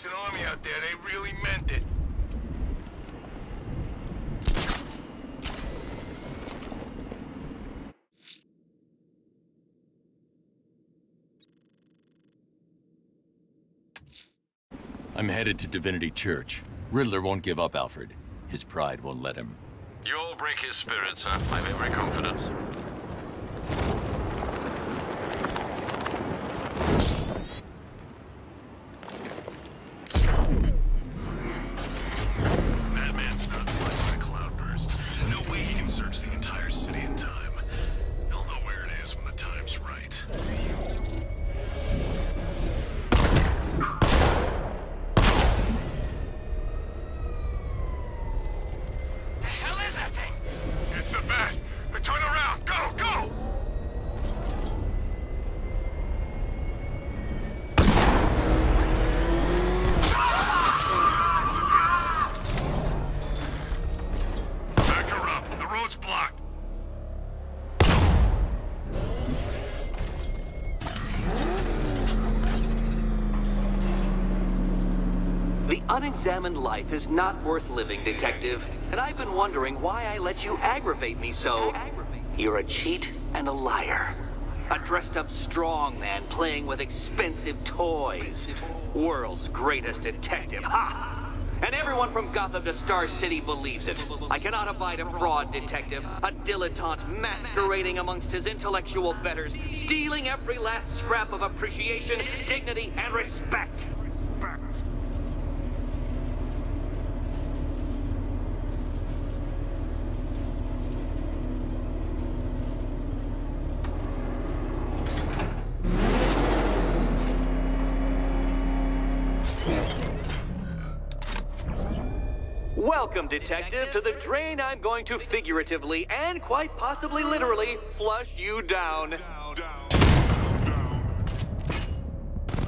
was an army out there. They really meant it. I'm headed to Divinity Church. Riddler won't give up, Alfred. His pride won't let him. You all break his spirit, sir. I've every confidence. Batman's not flying by cloudburst. No way he can search the entire city in time. He'll know where it is when the time's right. It's a bat! Turn around! Go! Go! Back her up! The road's blocked! The unexamined life is not worth living, Detective. And I've been wondering why I let you aggravate me so. You're a cheat and a liar. A dressed-up strongman playing with expensive toys. World's greatest detective, ha! And everyone from Gotham to Star City believes it. I cannot abide a fraud, Detective. A dilettante masquerading amongst his intellectual betters, stealing every last scrap of appreciation, dignity, and respect. Welcome, Detective, to the drain I'm going to figuratively and quite possibly literally flush you down.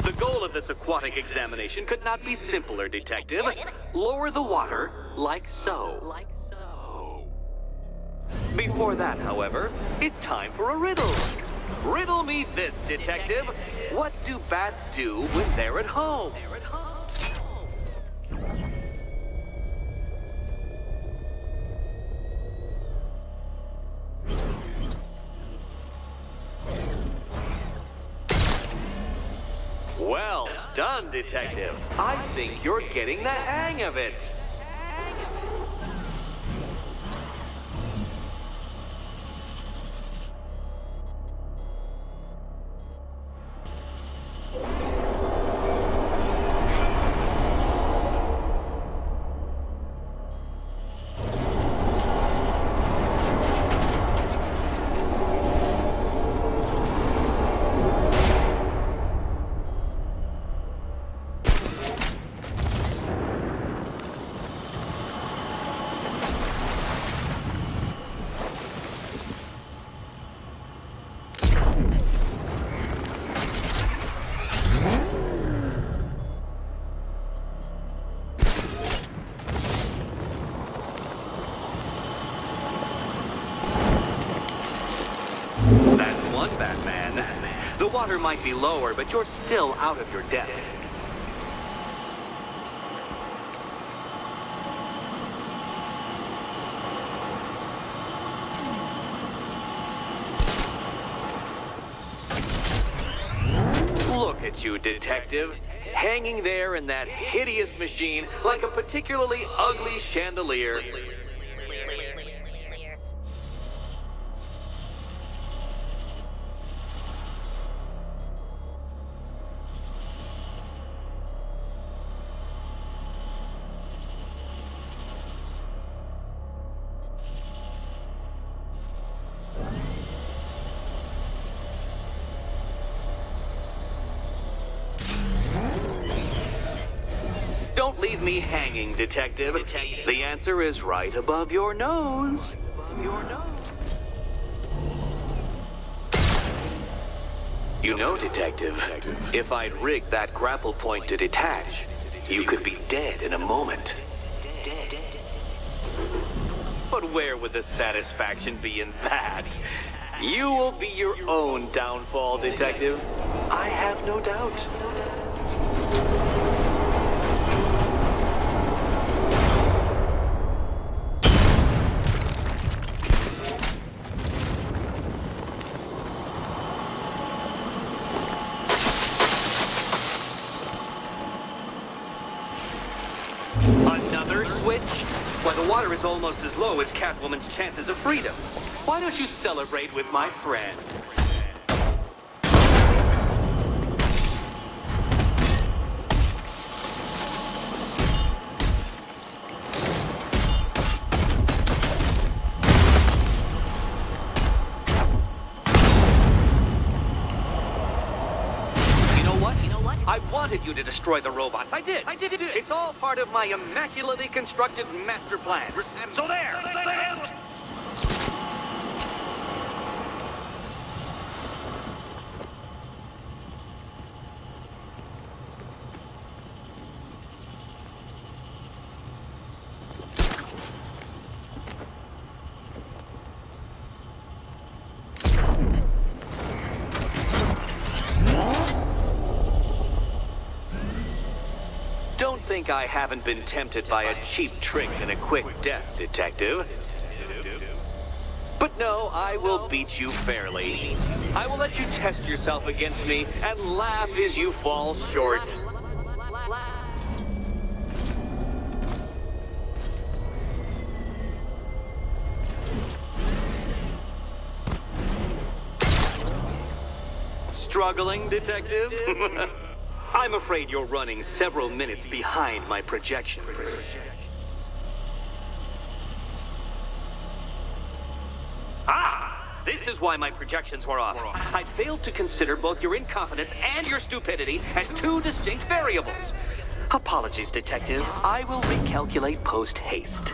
The goal of this aquatic examination could not be simpler, Detective. Lower the water like so. Before that, however, it's time for a riddle. Riddle me this, Detective. What do bats do when they're at home? Well done, Detective. I think you're getting the hang of it. Batman. The water might be lower, but you're still out of your depth. Look at you, Detective. Hanging there in that hideous machine like a particularly ugly chandelier. Don't leave me hanging, Detective. The answer is right above your nose. You know, Detective, if I'd rigged that grapple point to detach, you could be dead in a moment. But where would the satisfaction be in that? You will be your own downfall, Detective. I have no doubt. stutter switch? Why, the water is almost as low as Catwoman's chances of freedom. Why don't you celebrate with my friends? I wanted you to destroy the robots. I did. It's all part of my immaculately constructed master plan. So there. Don't think I haven't been tempted by a cheap trick and a quick death, Detective. But no, I will beat you fairly. I will let you test yourself against me and laugh as you fall short. Struggling, Detective? I'm afraid you're running several minutes behind my projections. Ah! This is why my projections were off. I failed to consider both your incompetence and your stupidity as two distinct variables. Apologies, Detective. I will recalculate post-haste.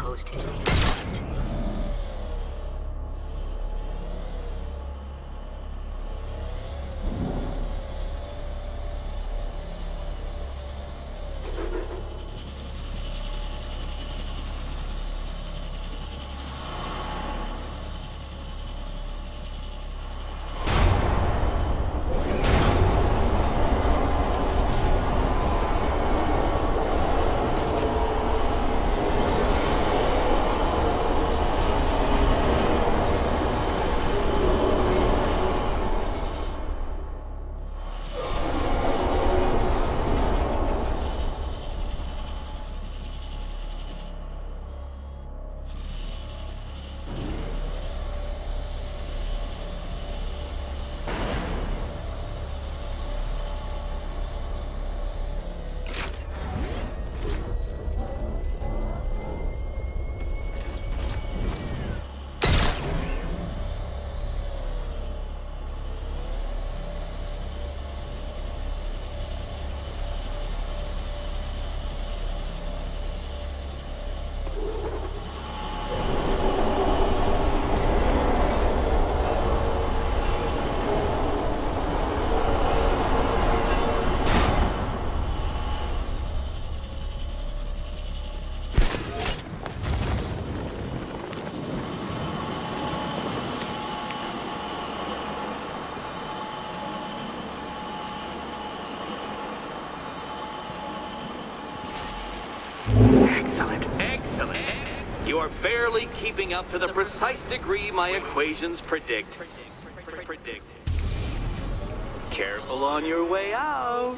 Excellent. You are barely keeping up to the precise degree my equations predict. Careful on your way out.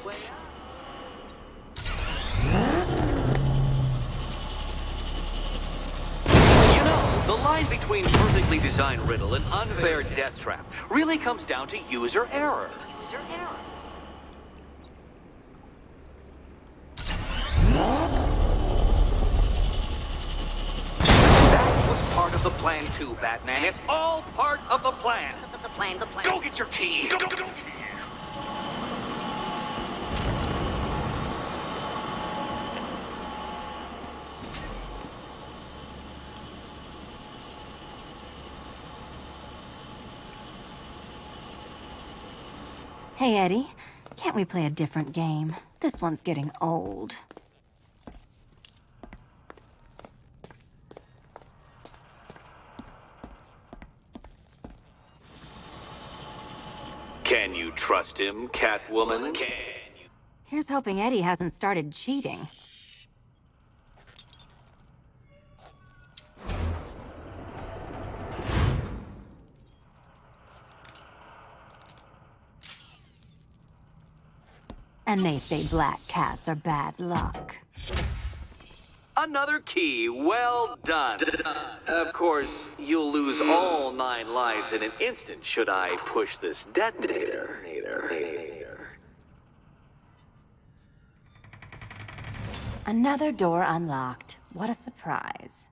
You know, the line between perfectly designed riddle and unfair death trap really comes down to user error. Part of the plan too, Batman. It's all part of the plan. The plan. Go get your key. Go. Hey, Eddie. Can't we play a different game? This one's getting old. Can you trust him, Catwoman? Here's hoping Eddie hasn't started cheating. And they say black cats are bad luck. Another key. Well done. Of course, you'll lose all 9 lives in an instant should I push this detonator. Another door unlocked. What a surprise.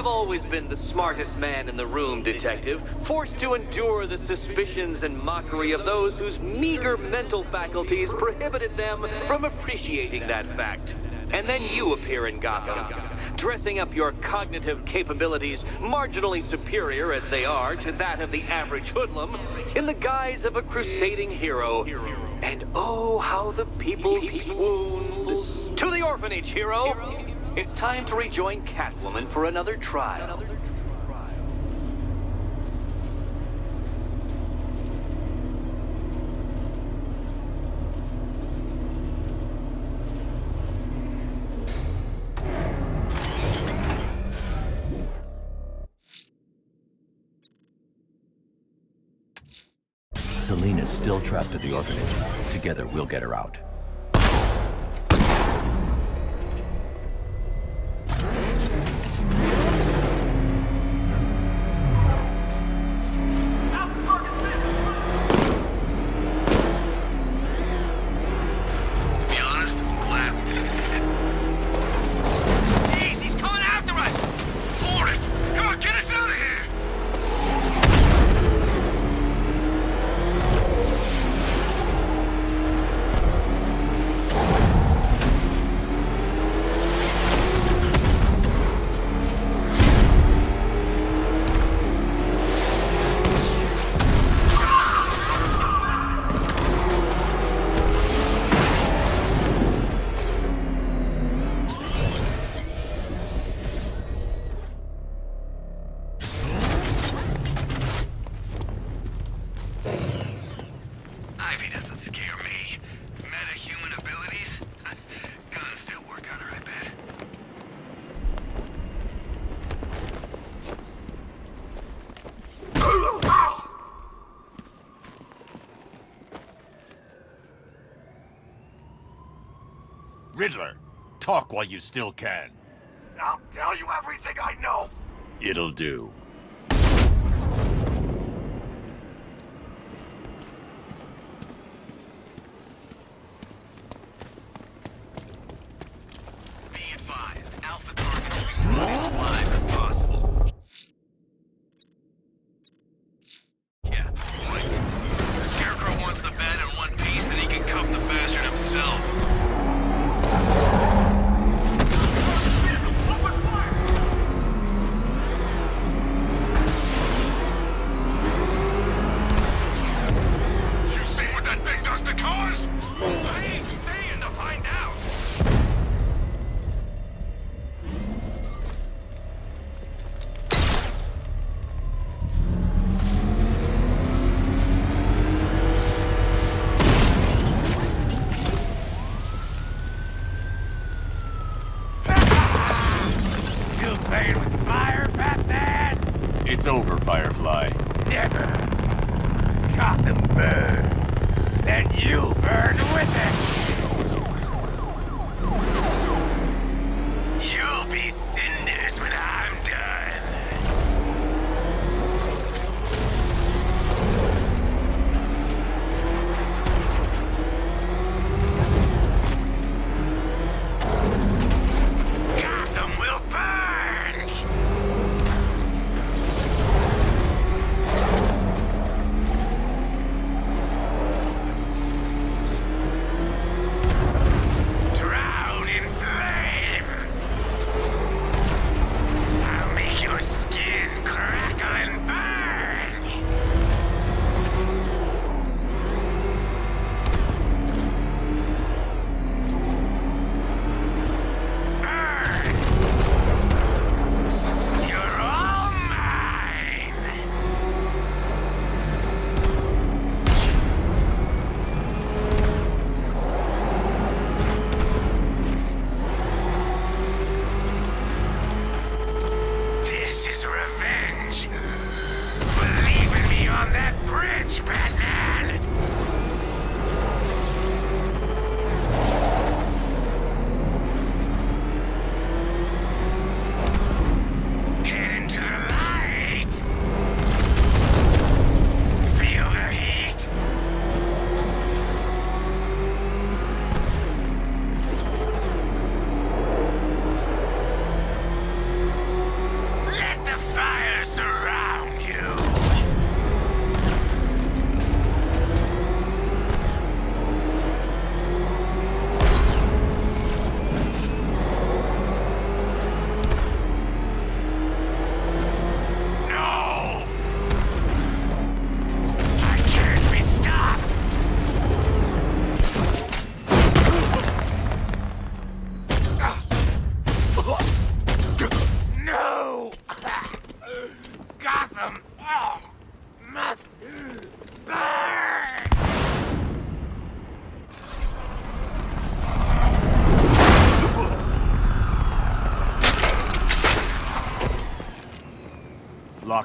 Always been the smartest man in the room, Detective, forced to endure the suspicions and mockery of those whose meager mental faculties prohibited them from appreciating that fact. And then you appear in Gotham, dressing up your cognitive capabilities marginally superior as they are to that of the average hoodlum, in the guise of a crusading hero. And oh, how the people swoon. To the orphanage, hero! It's time to rejoin Catwoman for another trial. Selina's still trapped at the orphanage. Together, we'll get her out. Riddler, talk while you still can. I'll tell you everything I know. It'll do. Be advised, Alpha targets will be moving alive if possible. Yeah, right. Scarecrow wants the bat in one piece, then he can cuff the bastard himself. It's over, Firefly. Never. Gotham burns. Then you burn with it. You'll be cinders when I'm done. Gotham will burn!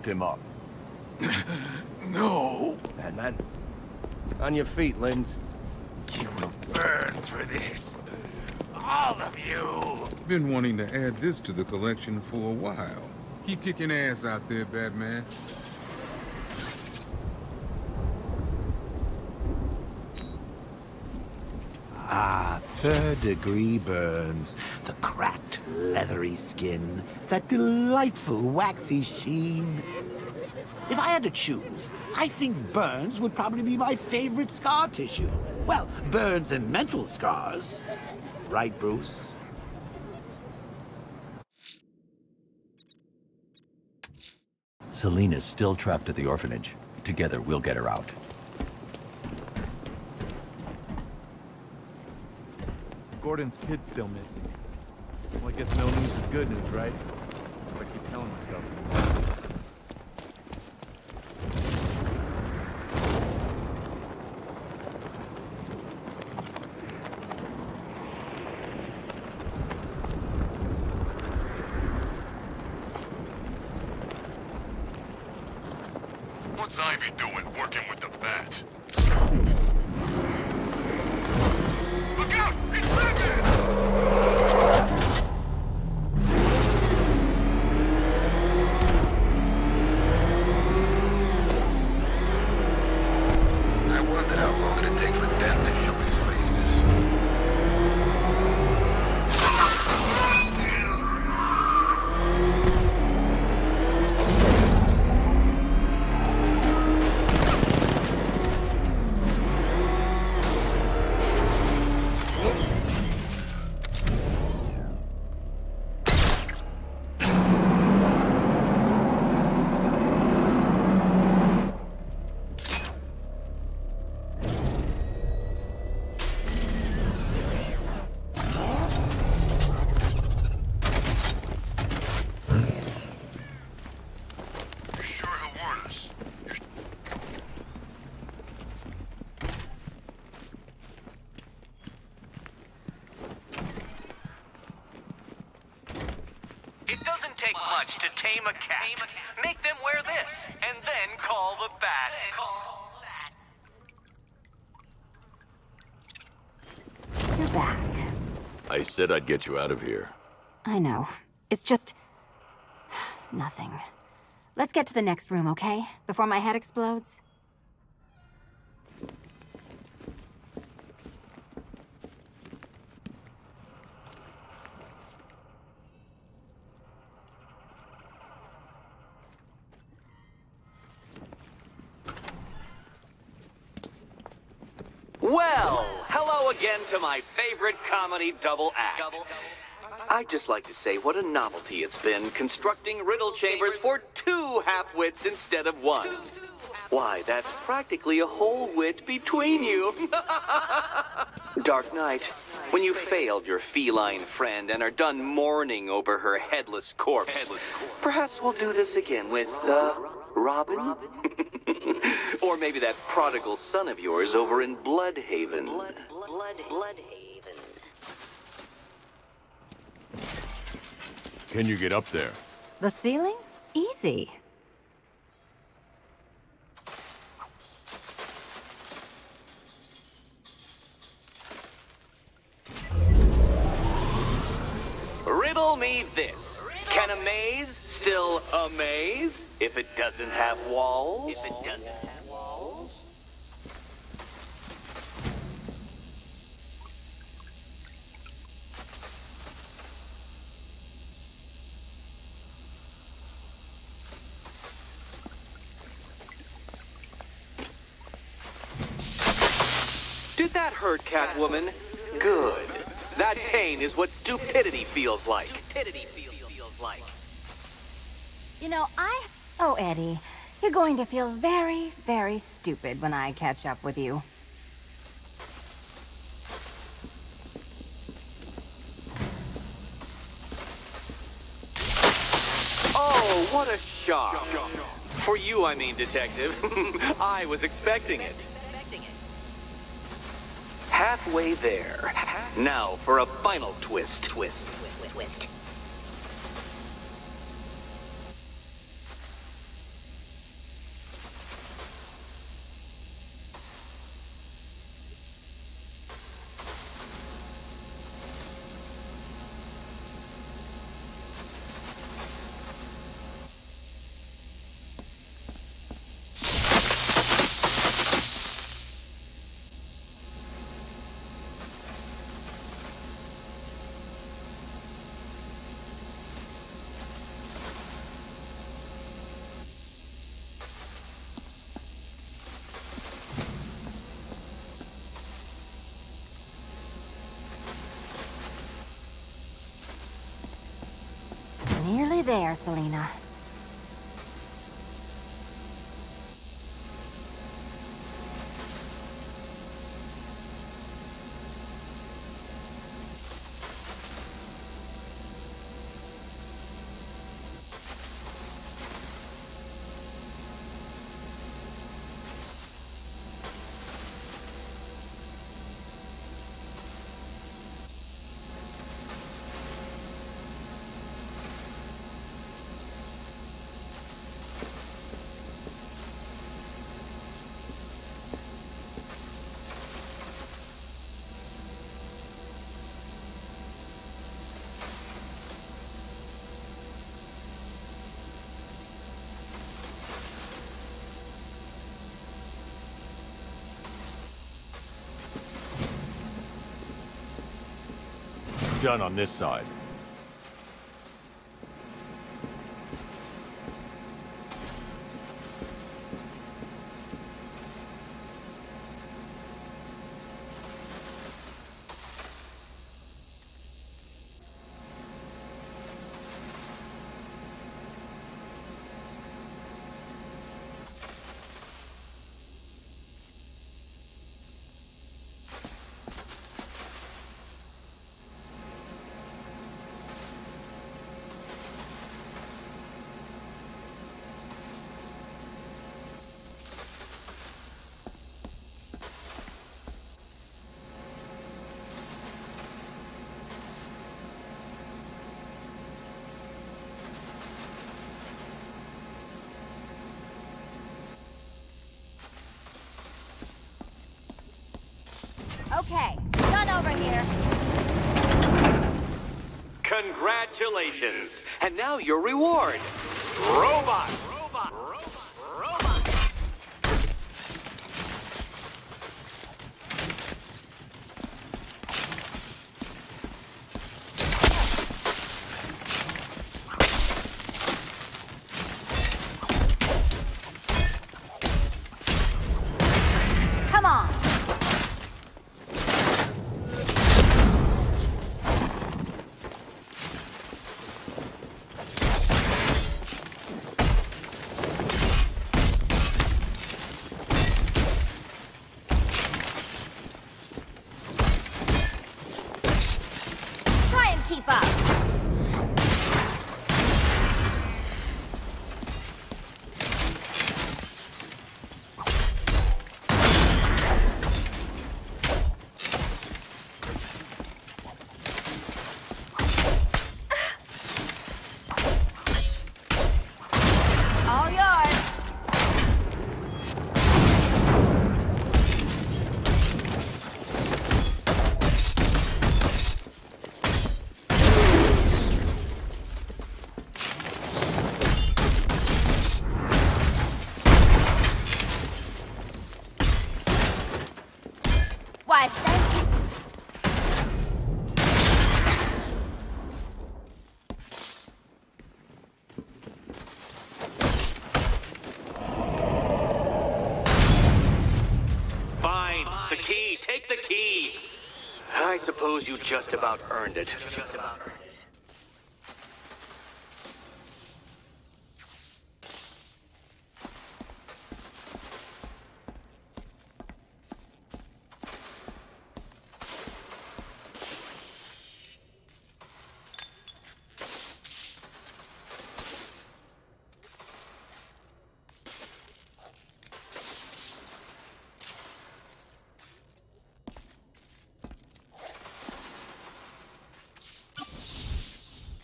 Lock him up. No. Batman. On your feet, Lins. You will burn for this. All of you. Been wanting to add this to the collection for a while. Keep kicking ass out there, Batman. Ah, third-degree burns. The cracked, leathery skin. That delightful, waxy sheen. If I had to choose, I think burns would probably be my favorite scar tissue. Well, burns and mental scars. Right, Bruce? Selina's still trapped at the orphanage. Together, we'll get her out. Gordon's kid's still missing. Well, I guess no news is good news, right? That's what I keep telling myself. What's Ivy doing working with the bat? Look out! It's Batman! I wondered how long it'd take for them to show his faces. It doesn't take much to tame a cat. Make them wear this, and then call the bat. You're back. I said I'd get you out of here. I know. It's just... nothing. Let's get to the next room, okay? Before my head explodes. Well, hello again to my favorite comedy double act. I'd just like to say what a novelty it's been constructing riddle chambers for 2 half-wits instead of 1. Why, that's practically a whole wit between you. Dark Knight, when you failed your feline friend and are done mourning over her headless corpse, perhaps we'll do this again with, Robin? Or maybe that prodigal son of yours over in Bloodhaven. Bloodhaven. Can you get up there? The ceiling? Easy. Riddle me this. Can a maze still amaze if it doesn't have walls? Did that hurt, Catwoman? Good. That pain is what stupidity feels like. You know, Oh, Eddie, you're going to feel very, very stupid when I catch up with you. Oh, what a shock. For you, I mean, Detective. I was expecting it. Halfway there. Now for a final twist. Twist. Stay there, Selena. Done on this side. Okay, done over here. Congratulations. And now your reward. Robot. Robot. Robot. Come on. Keep up. All yours. Why, thank you. Fine. The key. Take the key. I suppose you just about earned it.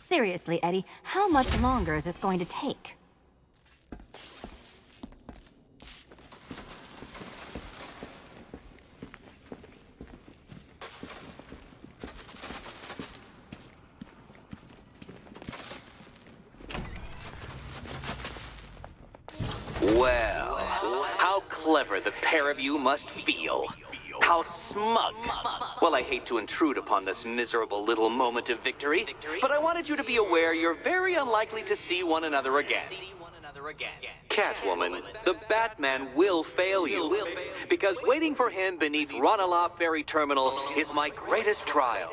Seriously, Eddie, how much longer is this going to take? Well, how clever the pair of you must feel. How smug. Well, I hate to intrude upon this miserable little moment of victory, but I wanted you to be aware you're very unlikely to see one another again. Catwoman, the Batman will fail you, because waiting for him beneath Ronaloff Ferry Terminal is my greatest trial.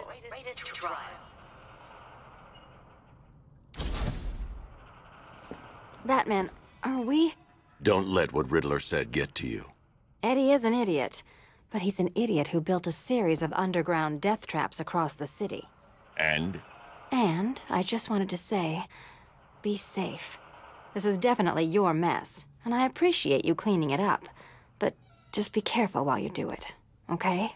Batman, are we... Don't let what Riddler said get to you. Eddie is an idiot, but he's an idiot who built a series of underground death traps across the city. And? And I just wanted to say, be safe. This is definitely your mess, and I appreciate you cleaning it up. But just be careful while you do it, okay?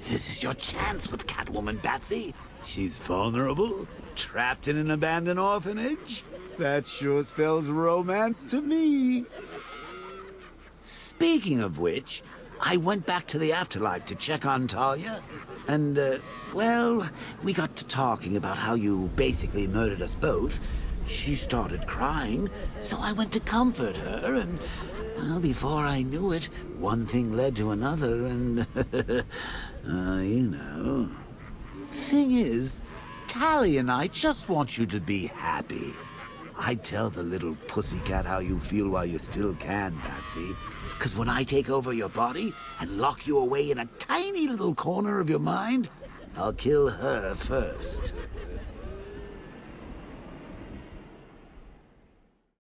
This is your chance with Catwoman, Batsy. She's vulnerable, trapped in an abandoned orphanage. That sure spells romance to me. Speaking of which, I went back to the afterlife to check on Talia. And, well, we got to talking about how you basically murdered us both. She started crying, so I went to comfort her, and, well, before I knew it, one thing led to another, and, you know. Thing is, Tally and I just want you to be happy. I'd tell the little pussycat how you feel while you still can, Batsy. 'Cause when I take over your body and lock you away in a tiny little corner of your mind, I'll kill her first.